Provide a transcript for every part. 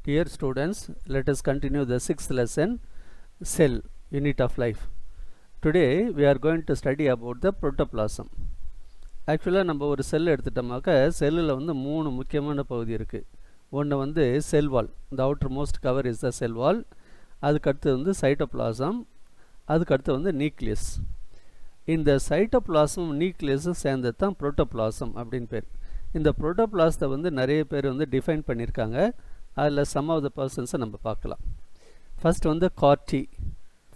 Dear students, let us continue the 6th lesson, Cell, Unit of Life. Today we are going to study about the protoplasm. Actually, நம்ம ஒரு செல் எடுத்துட்டோமாக்க செல்லில் வந்து மூணு முக்கியமான பகுதி இருக்குது. ஒன்று வந்து செல் வால், the outermost cover is the cell wall. அதுக்கடுத்து வந்து சைட்டோபிளாசம், அதுக்கடுத்து வந்து நியூக்ளியஸ். இந்த சைட்டோபிளாசம் நியூக்ளியஸும் சேர்ந்தது தான் புரோட்டோபிளாசம் அப்படின்னு பேர். இந்த புரோட்டோபிளாசத்தை வந்து நிறைய பேர் வந்து டிஃபைன் பண்ணியிருக்காங்க. அதில் சம் ஆஃப் த பர்சன்ஸை நம்ம பார்க்கலாம். ஃபர்ஸ்ட் வந்து கார்டி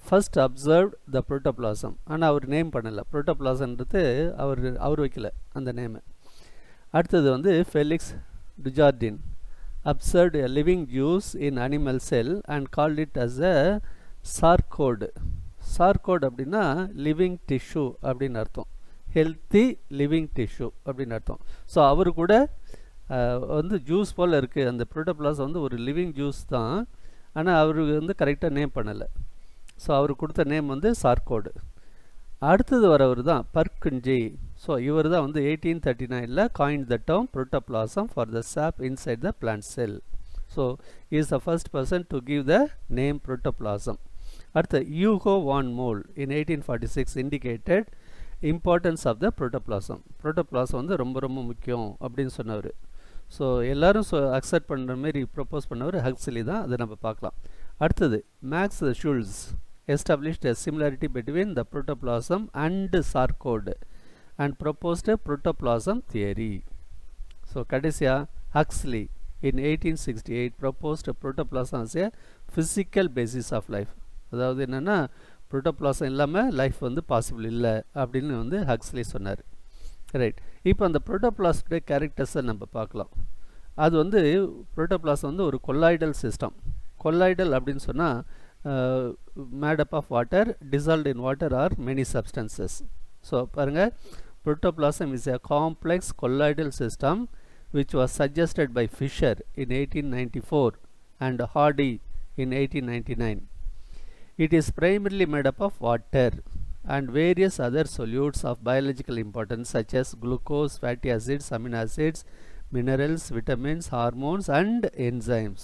ஃபர்ஸ்ட் அப்சர்வ்ட் த புரோட்டோபிளாசம். ஆனால் அவர் நேம் பண்ணலை, புரோட்டோபிளாசன்றது அவர் வைக்கல அந்த நேமை. அடுத்தது வந்து Felix Dujardin observed a living juice in animal cell and called it as a sarcode. Sarcode அப்படின்னா லிவிங் டிஷ்யூ அப்படின்னு அர்த்தம், ஹெல்த்தி லிவிங் டிஷ்யூ அப்படின்னு அர்த்தம். ஸோ அவர் கூட வந்து ஜூஸ் போல் இருக்குது, அந்த புரோட்டோபிளாசம் வந்து ஒரு லிவிங் ஜூஸ் தான். ஆனால் அவருக்கு வந்து கரெக்டாக நேம் பண்ணலை. ஸோ அவர் கொடுத்த நேம் வந்து சார்கோடு. அடுத்தது வரவர் தான் பர்குஞ்சி. ஸோ இவர் தான் வந்து 1839 coined the term protoplasm for the sap inside the plant cell. So is the first person to give the name protoplasm. அடுத்து Hugo von Mohl in 1846 indicated importance of the protoplasm. Protoplasm வந்து ரொம்ப ரொம்ப முக்கியம் அப்படின்னு சொன்னவர். So எல்லோரும் accept பண்ணுற மாரி ப்ரப்போஸ் பண்ணவர் ஹக்ஸ்லி தான், அதை நம்ம பார்க்கலாம். அடுத்தது Max Schultze established a similarity between the protoplasm and sarcode and proposed protoplasm theory. So கடைசியாக Huxley in 1868 proposed protoplasm as a physical basis of life. அதாவது என்னென்னா புரோட்டோபிளாசம் இல்லாமல் லைஃப் வந்து பாசிபிள் இல்லை அப்படின்னு வந்து ஹக்ஸ்லி சொன்னார். ரைட், இப்போ அந்த புரோட்டோபிளாஸ்டோடைய கேரக்டர்ஸை நம்ம பார்க்கலாம். அது வந்து புரோட்டோபிளாசம் வந்து ஒரு கொல்லாய்டல் சிஸ்டம். கொல்லாய்டல் அப்படின்னு சொன்னால் made up of water, dissolved in water are many substances. So பாருங்கள், protoplasm is a complex colloidal system which was suggested by Fisher in 1894 and Hardy in 1899. It is primarily made up of water and various other solutes of biological importance such as glucose, fatty acids, amino acids, minerals, vitamins, hormones and enzymes.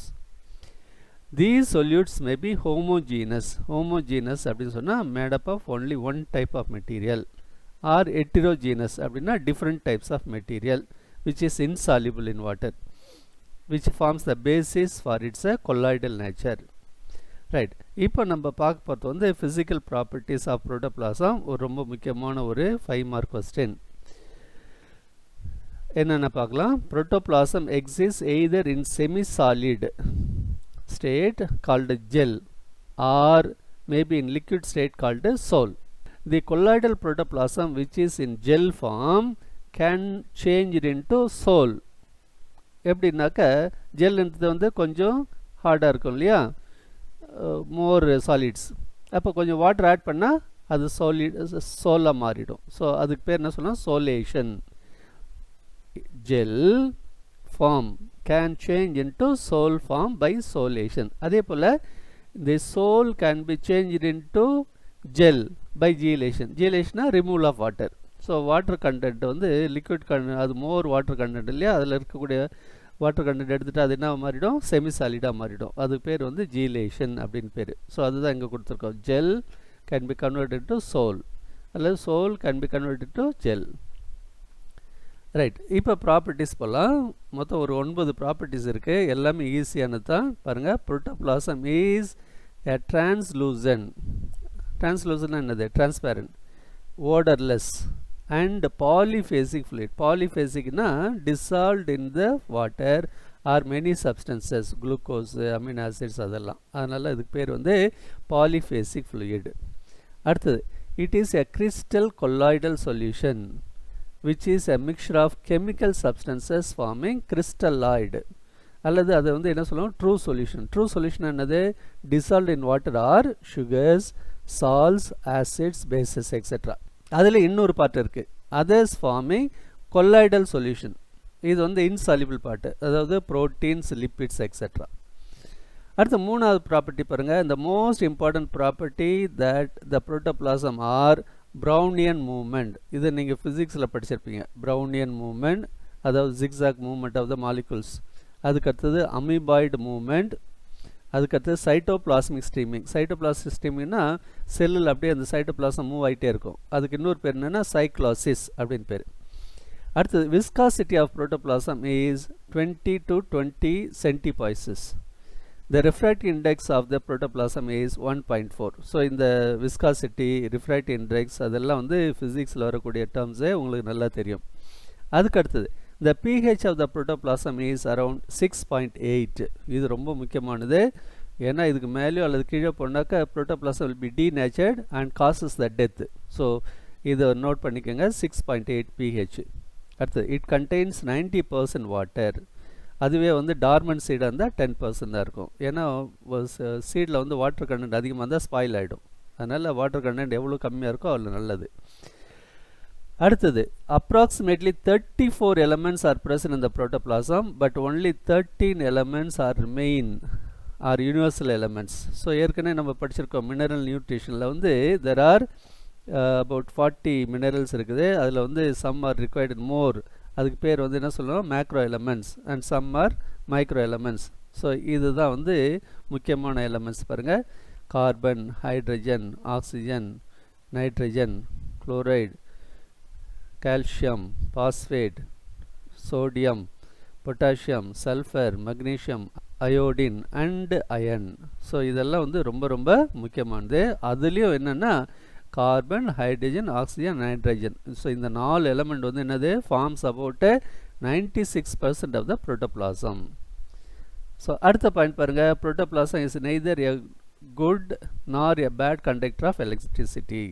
These solutes may be homogeneous. Homogeneous அப்படினு சொன்னா made up of only one type of material, or heterogeneous அப்படினா different types of material which is insoluble in water, which forms the basis for its colloidal nature. Right, இப்போ நம்ம பார்க்க போகிறது வந்து physical properties of protoplasm. ஒரு ரொம்ப முக்கியமான ஒரு 5 மார்க் கொஸ்டின். என்னென்ன பார்க்கலாம். Protoplasm exist either in semi solid state called gel or maybe in liquid state called sol. The colloidal protoplasm which is in gel form can change into sol. எப்படின்னாக்க ஜெல்ன்றது வந்து கொஞ்சம் ஹார்டாக இருக்கும் இல்லையா, மோர் சாலிட்ஸ். அப்போ கொஞ்சம் வாட்டர் ஆட் பண்ணால் அது சோலாக மாறிடும். ஸோ அதுக்கு பேர் என்ன சொல்லலாம், solation. Gel form can change into sol form by solation. அதே போல் the sol can be change into gel by gelation. ஜீலேஷனா removal of water. So water content வந்து லிக்விட் அது மோர் வாட்டர் கண்டென்ட் இல்லையா, அதில் இருக்கக்கூடிய வாட்டர் கண்டென்ட் எடுத்துகிட்டு அது என்ன மாறிடும், செமி சாலிடாக மாறிடும். அதுக்கு பேர் வந்து ஜீலேஷன் அப்படின்னு பேர். ஸோ அதுதான் இங்கே கொடுத்துருக்கோம். Gel can be converted to sol அல்லது sol can be converted to gel. Right, இப்போ ப்ராப்பர்ட்டிஸ் போகலாம். மொத்தம் ஒரு 9 ப்ராப்பர்ட்டிஸ் இருக்குது, எல்லாமே ஈஸியானது தான். பாருங்கள், protoplasm is a translucent. Translucent என்னது, transparent, odourless and polyphasic fluid. Polyphasic na dissolved in the water or many substances, glucose, amino acids அதெல்லாம். அதனால இதுக்கு பேர் வந்து polyphasic fluid. அடுத்தது, it is a crystal colloidal solution which is a mixture of chemical substances forming crystalloid. அல்லது அது வந்து என்ன சொல்லுவோம், true solution. True solution என்னது, dissolved in water or sugars, salts, acids, bases etc. அதில் இன்னொரு பார்ட் இருக்குது, அதர்ஸ் ஃபார்மிங் கொல்லாய்டல் சொல்யூஷன். இது வந்து இன்சாலிபிள் பார்ட்டு, அதாவது ப்ரோட்டீன்ஸ், லிப்பிட்ஸ் எக்ஸெட்ரா. அடுத்த மூணாவது ப்ராப்பர்ட்டி பாருங்கள், இந்த most important property that the protoplasm are Brownian movement. இதை நீங்கள் ஃபிசிக்ஸில் படிச்சிருப்பீங்க. ப்ரௌனியன் மூவ்மெண்ட், அதாவது zigzag movement of the molecules அதுக்கடுத்தது அமீபாய்டு மூவ்மெண்ட், அதுக்கடுத்தது சைட்டோபிளாஸ்மிக் ஸ்ட்ரீமிங். சைட்டோபிளாஸ்மிக் ஸ்ட்ரீமிங்னா செல்லில் அப்படியே அந்த சைட்டோபிளாசம் மூவ் ஆகிட்டே இருக்கும். அதுக்கு இன்னொரு பேர் என்னென்னா சைக்ளோசிஸ் அப்படின்னு பேர். அடுத்தது viscosity of protoplasm is 20 to 20 centipoises. The refractive index of the protoplasm is 1.4. So இந்த விஸ்காசிட்டி, ரிஃப்ராக்டிவ் இண்டெக்ஸ் அதெல்லாம் வந்து ஃபிசிக்ஸில் வரக்கூடிய டேர்ம்ஸே உங்களுக்கு நல்லா தெரியும். அதுக்கடுத்தது the pH of the protoplasm is around 6.8. இது ரொம்ப முக்கியமானது. ஏன்னா இதுக்கு மேலேயோ அல்லது கீழே போனாக்கா protoplasm will be denatured and causes the death. So இதை நோட் பண்ணிக்கோங்க. 6.8 pH. அடுத்தது it contains 90% water. அதுவே வந்து டார்மன் சீடாக இருந்தால் 10% தான் இருக்கும். ஏன்னா சீடில் வந்து வாட்டர் கண்டென்ட் அதிகமாக இருந்தால் ஸ்பாயில் ஆகிடும். அதனால் வாட்டர் கண்டென்ட் எவ்வளோ கம்மியாக இருக்கோ அவ்வளோ நல்லது. அடுத்தது approximately 34 elements are present in the protoplasm, but only 13 elements are universal elements. So ஏற்கனவே நம்ம படிச்சிருக்கோம் மினரல் நியூட்ரிஷனில் வந்து there are about 40 மினரல்ஸ் இருக்குது. அதில் வந்து some are required more. அதுக்கு பேர் வந்து என்ன சொல்லணும், macro elements, and some are micro elements. So இதுதான் வந்து முக்கியமான எலமெண்ட்ஸ். பாருங்கள், carbon, hydrogen, oxygen, nitrogen, chloride, calcium, phosphate, sodium, potassium, sulphur, magnesium, iodine and iron. So இதெல்லாம் வந்து ரொம்ப ரொம்ப முக்கியமானது. அதுலேயும் என்னென்னா carbon, hydrogen, oxygen, nitrogen. So இந்த 4 எலமெண்ட் வந்து என்னது, forms about 96% of the protoplasm. So அடுத்த பாயிண்ட் பாருங்கள், protoplasm is neither a good nor a bad conductor of electricity.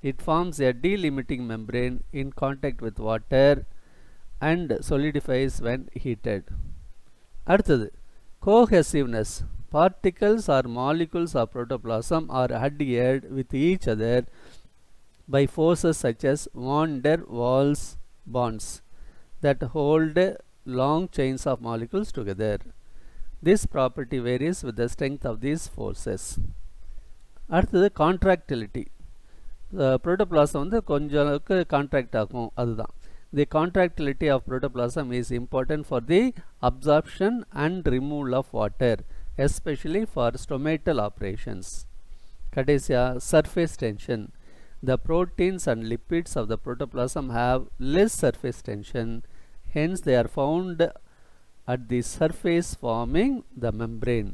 It forms a delimiting membrane in contact with water and solidifies when heated. அடுத்தது cohesiveness. Particles or molecules of protoplasm are adhered with each other by forces such as van der Waals bonds that hold long chains of molecules together. This property varies with the strength of these forces. அடுத்தது contractility. Protoplasm வந்து கொஞ்சம் அளவுக்கு contract ஆகும், அதுதான். The contractility of protoplasm is important for the absorption and removal of water, especially for stomatal operations. கடைசியா surface tension. The proteins and lipids of the protoplasm have less surface tension, hence they are found at the surface forming the membrane.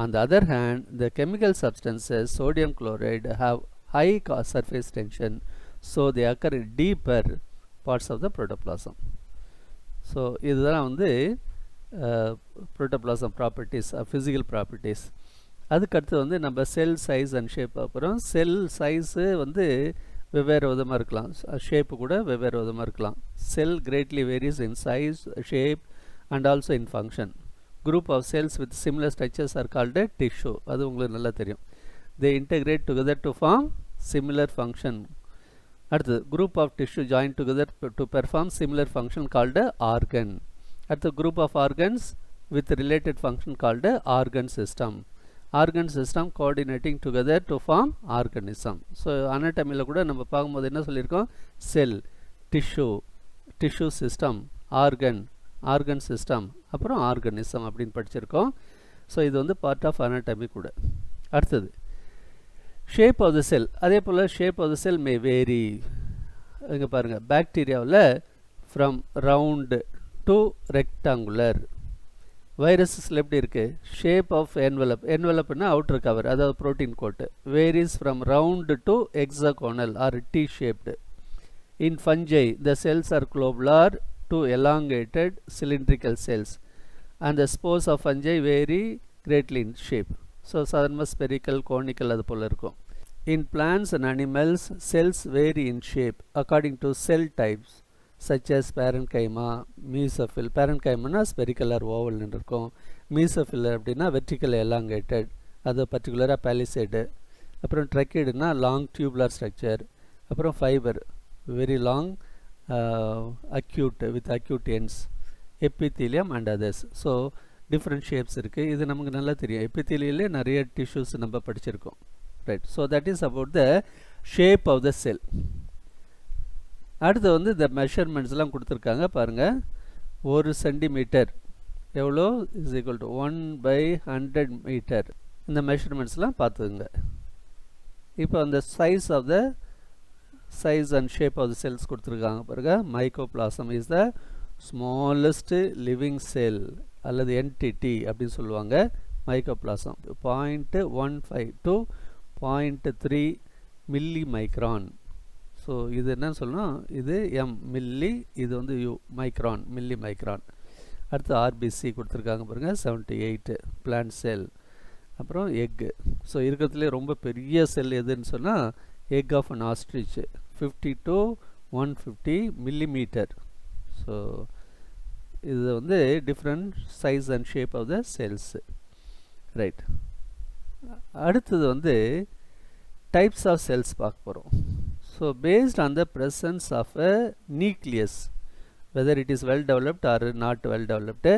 On the other hand, the chemical substances sodium chloride have high surface tension, so they occur in deeper parts of the protoplasm. So இதுதான் வந்து protoplasm properties, physical properties. அதுக்கடுத்து வந்து நம்ம செல் size and shape. அப்புறம் செல் size வந்து வெவ்வேறு விதமாக இருக்கலாம், ஷேப்பு கூட வெவ்வேறு விதமாக இருக்கலாம். செல் greatly varies in size, shape and also in function. Group of cells with similar structures are called a tissue. அது உங்களுக்கு நல்லா தெரியும். They integrate together to form similar function. அடுத்தது group of tissue joined together to perform similar function called a organ. அடுத்து group of organs with related function called a organ system. Organ system coordinating together to form organism. So anatomy-ல கூட நம்ம பார்க்கும்போது என்ன சொல்லியிருக்கோம், cell, tissue system, organ system, அப்புறம் organism அப்படின்னு படிச்சிருக்கோம். ஸோ இது வந்து பார்ட் ஆஃப் anatomy கூட. அடுத்தது ஷேப் ஆஃப் த செல். அதே போல் shape of the cell may vary. இங்கே பாருங்கள், பாக்டீரியாவில் ஃப்ரம் ரவுண்டு டு ரெக்டாங்குலர். வைரஸஸில் எப்படி இருக்குது, ஷேப் ஆஃப் என்வலப்னா அவுட்டர் கவர், அதாவது protein coat. Varies from round to hexagonal or T shaped. In fungi the cells are globular to elongated cylindrical cells and the spores of fungi vary greatly in shape. So சாதாரணமாக spherical, conical அது போல் இருக்கும். In plants and animals cells vary in shape according to sell types such as parenchyma, mesophil. parenchyma spherical or oval இருக்கும். mesophil அப்படின்னா vertical elongated, அது பர்டிகுலராக palisade. அப்புறம் tracheidsனா long tubular structure. அப்புறம் fiber, very long, acute with acute ends, epithelium and others. So different shapes இருக்குது. இது நமக்கு நல்லா தெரியும். எபித்தீலியிலே நிறைய டிஷ்யூஸ் நம்ம படிச்சிருக்கோம், right. So that is about the shape of the cell. அடுத்து வந்து இந்த மெஷர்மெண்ட்ஸ்லாம் கொடுத்துருக்காங்க பாருங்கள். 1 சென்டிமீட்டர் எவ்வளோ இஸ் ஈக்குவல் டு 1/100 மீட்டர். இந்த மெஷர்மெண்ட்ஸ்லாம் பார்த்துக்குங்க. இப்போ அந்த size and shape of the cells கொடுத்துருக்காங்க பாருங்க. Mycoplasm is the smallest living cell அல்லது என்டிட்டி அப்படின்னு சொல்லுவாங்க. Mycoplasm 0.15 to 0.3 milli micron. So இது என்னன்னு சொல்லணும், இது எம் மில்லி, இது வந்து யூ மைக்ரான், மில்லி மைக்ரான். அடுத்து ஆர்பிசி கொடுத்துருக்காங்க பாருங்கள் 78 பிளான்ட் செல். அப்புறம் எக்கு. ஸோ இருக்கிறதுலே ரொம்ப பெரிய செல் எதுன்னு சொன்னால் egg of an ostrich 50 to 150 millimeter. So இது வந்து different size and shape of the cells. Right. அடுத்தது வந்து டைப்ஸ் ஆஃப் செல்ஸ் பார்க்க போகிறோம். So based on the presence of a nucleus, whether it is well developed or not well developed,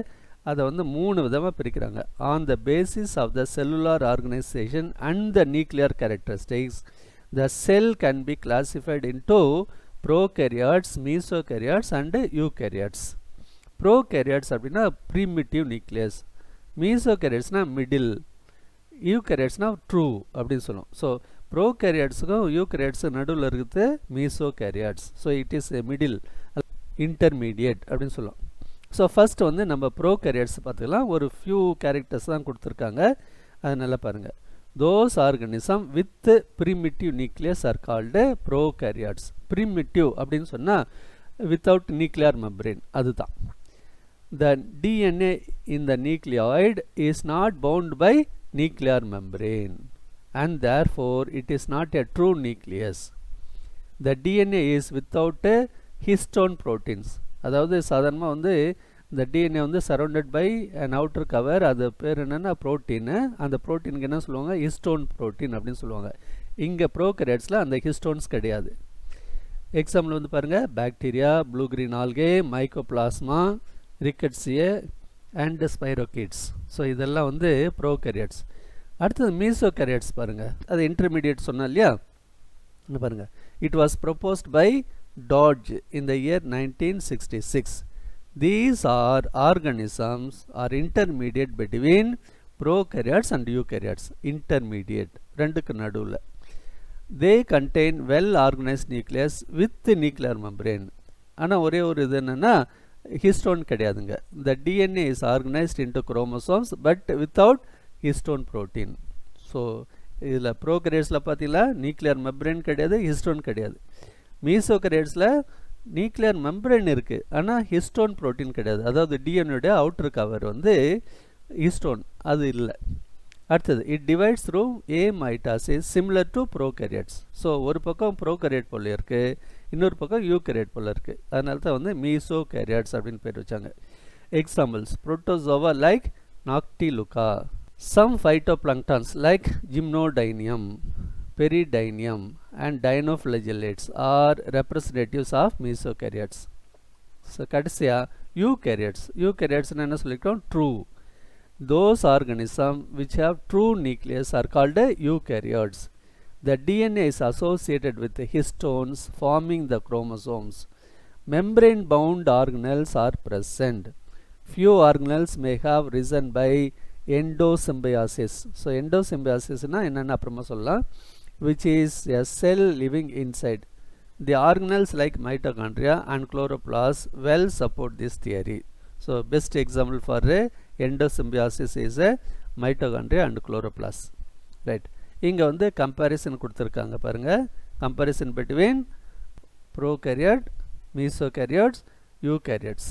அதை வந்து 3 விதமாக பிரிக்கிறாங்க. On the basis of the cellular organisation and the nuclear characteristics the cell can be classified into prokaryotes, மீசோகேரியாட்ஸ் and eukaryotes. Prokaryotes அப்படின்னா primitive nucleus, மீசோகேரியாட்ஸ்னா middle, யூகேரியாட்ஸ்னா true அப்படின்னு சொல்லுவோம். So ப்ரோகேரியாட்ஸுக்கும் யூகேரியாட்ஸுக்கும் நடுவில் இருக்குது mesokaryotes. So it is a middle, intermediate அப்படின்னு சொல்லுவோம். ஸோ ஃபஸ்ட் வந்து நம்ம ப்ரோகேரியாட்ஸ் பார்த்துக்கலாம். ஒரு ஃபியூ கேரக்டர்ஸ் தான் கொடுத்துருக்காங்க, அது நல்லா பாருங்கள். Those organism with primitive nucleus are called prokaryotes. Primitive அப்படின்னு சொன்னால் வித்தவுட் நியூக்ளியர் மெம்பரேன், அதுதான். The DNA in the nucleoid is not bound by nuclear membrane and therefore it is not a true nucleus. The DNA is without histone proteins. அதாவது சாதாரணமாக வந்து இந்த DNA வந்து surrounded by an outer cover, அது பேர் என்னென்னா protein. அந்த ப்ரோட்டீனுக்கு என்ன சொல்லுவாங்க, ஹிஸ்டோன் ப்ரோட்டீன் அப்படின்னு சொல்லுவாங்க. இங்கே ப்ரோகேரியாட்ஸில் அந்த ஹிஸ்டோன்ஸ் கிடையாது. எக்ஸாம்பிள் வந்து பாருங்கள், bacteria, blue green algae, mycoplasma, rickettsiae and spirochetes. So இதெல்லாம் வந்து ப்ரோகேரியாட்ஸ். அடுத்தது மீசோகேரியாட்ஸ் பாருங்கள், அது இன்டர்மீடியட் சொன்னோம் இல்லையா. இங்கே பாருங்கள், it was proposed by Dodge in the year 1966. These are organisms are intermediate between prokaryotes and eukaryotes. Intermediate, ரெண்டுக்கு நடுவில். They contain well organized nucleus with nuclear membrane. ஆனால் ஒரே ஒரு இது என்னென்னா ஹிஸ்டோன் கிடையாதுங்க. The DNA is organized into chromosomes but without histone protein. So இதில் ப்ரோகேரியாட்ஸில் பார்த்தீங்களா நியூக்ளியர் மெம்பரேன் கிடையாது, ஹிஸ்டோன் கிடையாது. மீசோகேரியாட்ஸில் நியூக்ளியர் மெம்பரேன் இருக்குது, ஆனால் ஹிஸ்டோன் ப்ரோட்டீன் கிடையாது. அதாவது டிஎன்ஏடைய அவுட்டர் கவர் வந்து ஹிஸ்டோன், அது இல்லை. அடுத்தது it divides through A mitosis similar to prokaryotes. So ஒரு பக்கம் ப்ரோகேரியாட் போல் இருக்குது, இன்னொரு பக்கம் யூகேரியாட் போல் இருக்குது. அதனால தான் வந்து மீசோகேரியாட்ஸ் அப்படின்னு பேர் வச்சாங்க. Examples protozoa like Noctiluca, some phytoplanktons like Gymnodinium, Peridinium and Dinoflagellates are representatives of mesokaryotes. So கடைசியா eukaryotes. Eukaryotes என்ன சொல்லிட்டோம், true. Those organisms which have true nucleus are called eukaryotes. The DNA is associated with histones forming the chromosomes. Membrane bound organelles are present. Few organelles may have risen by endosymbiosis. So endosymbiosis na enna apprama solla, which is a cell living inside. The organelles like mitochondria and chloroplast well support this theory. So best example for endosymbiosis is a mitochondria and chloroplast. Right. இங்க வந்து comparison கொடுத்திருக்காங்க பாருங்க. Comparison between prokaryote, mesokaryotes, eukaryotes.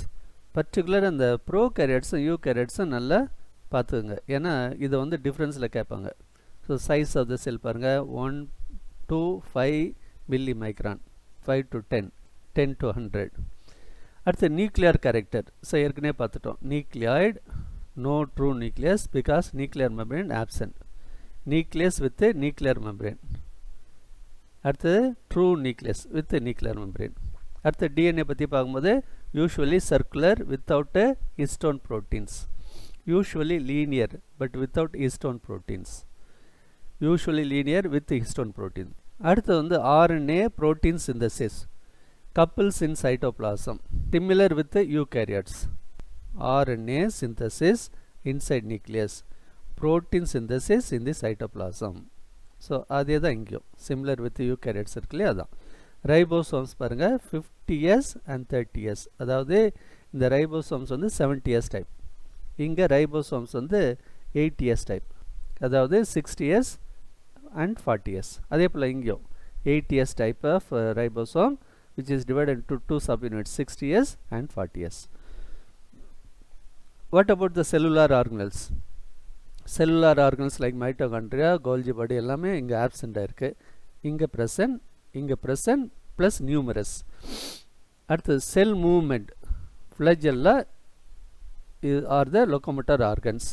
Particular அந்த prokaryotes and eukaryotes நல்லா பார்த்துங்க. ஏன்னா இதை வந்து டிஃப்ரென்ஸில் கேட்பாங்க. ஸோ சைஸ் ஆஃப் த செல் பாருங்கள், 1 to 5 milli micron, 5 to 10, 10 to 100. அடுத்து நியூக்ளியர் கேரக்டர். ஸோ ஏற்கனவே பார்த்துட்டோம். Nucleoid, no true nucleus because nuclear membrane absent. Nucleus with nuclear membrane. அடுத்தது true nucleus with nuclear membrane. அடுத்து டிஎன்ஏ பற்றி பார்க்கும்போது usually circular without histone proteins. Usually linear but without histone proteins. Usually linear with histone protein. அடுத்து வந்து RNA protein synthesis. Couples in cytoplasm. Similar with the eukaryotes. RNA synthesis inside nucleus, protein synthesis in the cytoplasm. So அதே தான் இங்கேயும் similar with யூகேரியட்ஸ் இருக்குல்லையே அதான். Ribosomes பாருங்கள் 50 years and 30 years, அதாவது இந்த ribosomes வந்து 70 years டைப், இங்கே ரைபோசோம்ஸ் வந்து 80 years டைப், அதாவது 60 years and 40 years. அதே போல் இங்கேயும் 80 years type of ribosome which is divided into 2 subunits, 60 years and 40 years. What about the cellular organelles? Cellular organelles like mitochondria, Golgi body எல்லாமே இங்கே absent ஆயிருக்கு, இங்கே present plus numerous. அடுத்து cell movement, flagella are the locomotor organs.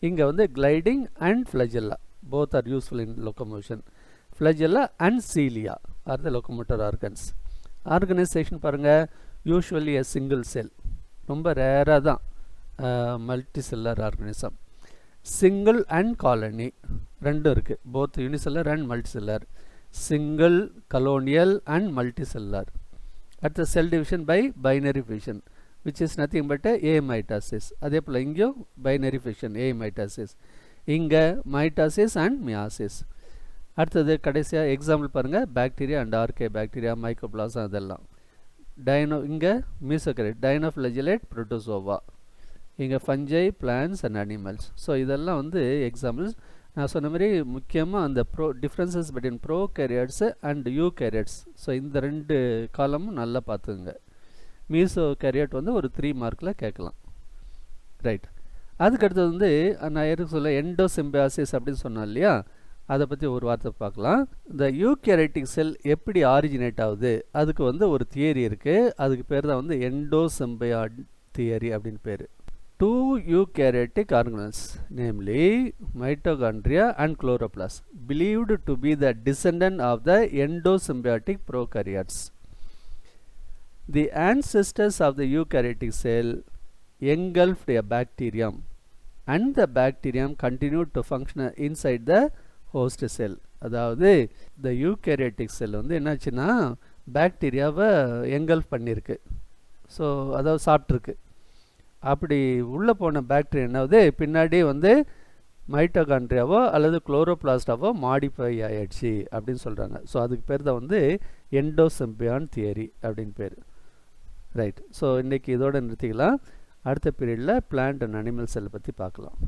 இங்கே வந்து gliding and flagella both are useful in locomotion. Flagella and cilia are the locomotor organs. Organization பாருங்க usually a single cell, ரொம்ப ரேராக தான் multicellular organism. Single and colony ரெண்டும் இருக்குது, both unicellular and multicellular. Single, colonial and multicellular. At the cell division by binary fission which is nothing but a mitosis. அதே போல் இங்கேயும் binary fission a mitosis, இங்கே mitosis and meiosis. அடுத்தது கடைசியாக example பாருங்கள் bacteria and archaebacteria, mycoplasm அதெல்லாம். இங்கே mesokaryote, dinoflagellate, protozoa, இங்கே fungi, plants and animals. So இதெல்லாம் வந்து எக்ஸாம்பிள்ஸ். நான் சொன்ன மாதிரி முக்கியமாக அந்த differences between prokaryotes and eukaryotes. So இந்த ரெண்டு காலமும் நல்லா பார்த்துங்க. மீசோ கேரியட் வந்து ஒரு 3 மார்க்கில் கேட்கலாம். ரைட், அதுக்கடுத்தது வந்து நான் எதுக்கு சொல்ல எண்டோசிம்பியாசிஸ் அப்படின்னு சொன்னேன் இல்லையா, அதை பற்றி ஒரு வார்த்தை பார்க்கலாம். இந்த யூகேரியோட்டிக் செல் எப்படி ஆரிஜினேட் ஆகுது, அதுக்கு வந்து ஒரு தியரி இருக்குது, அதுக்கு பேர் தான் வந்து எண்டோசிம்பியாட் தியரி அப்படின்னு பேர். 2 eukaryotic organelles, namely mitochondria and chloroplast, believed to be the descendant of the endosymbiotic prokaryotes. The ancestors of the eukaryotic cell engulfed a bacterium and the bacterium continued to function inside the host cell. அதாவது இந்த eukaryotic செல் வந்து என்னாச்சுன்னா பாக்டீரியாவை எங்கல்ஃப் பண்ணியிருக்கு, so அதாவது சாப்பிட்ருக்கு. அப்படி உள்ளே போன bacteria என்னாவது பின்னாடி வந்து மைட்டோகாண்ட்ரியாவோ அல்லது குளோரோபிளாஸ்டாவோ மாடிஃபை ஆயிடுச்சு அப்படின்னு சொல்கிறாங்க. ஸோ அதுக்கு பேர் தான் வந்து எண்டோசிம்பியான் தியரி அப்படின்னு பேர். ரைட், ஸோ இன்றைக்கி இதோடு நிறுத்திக்கலாம். அடுத்த பீரியடில் பிளான்ட் அண்ட் அனிமல் செல்லை பற்றி பார்க்கலாம்.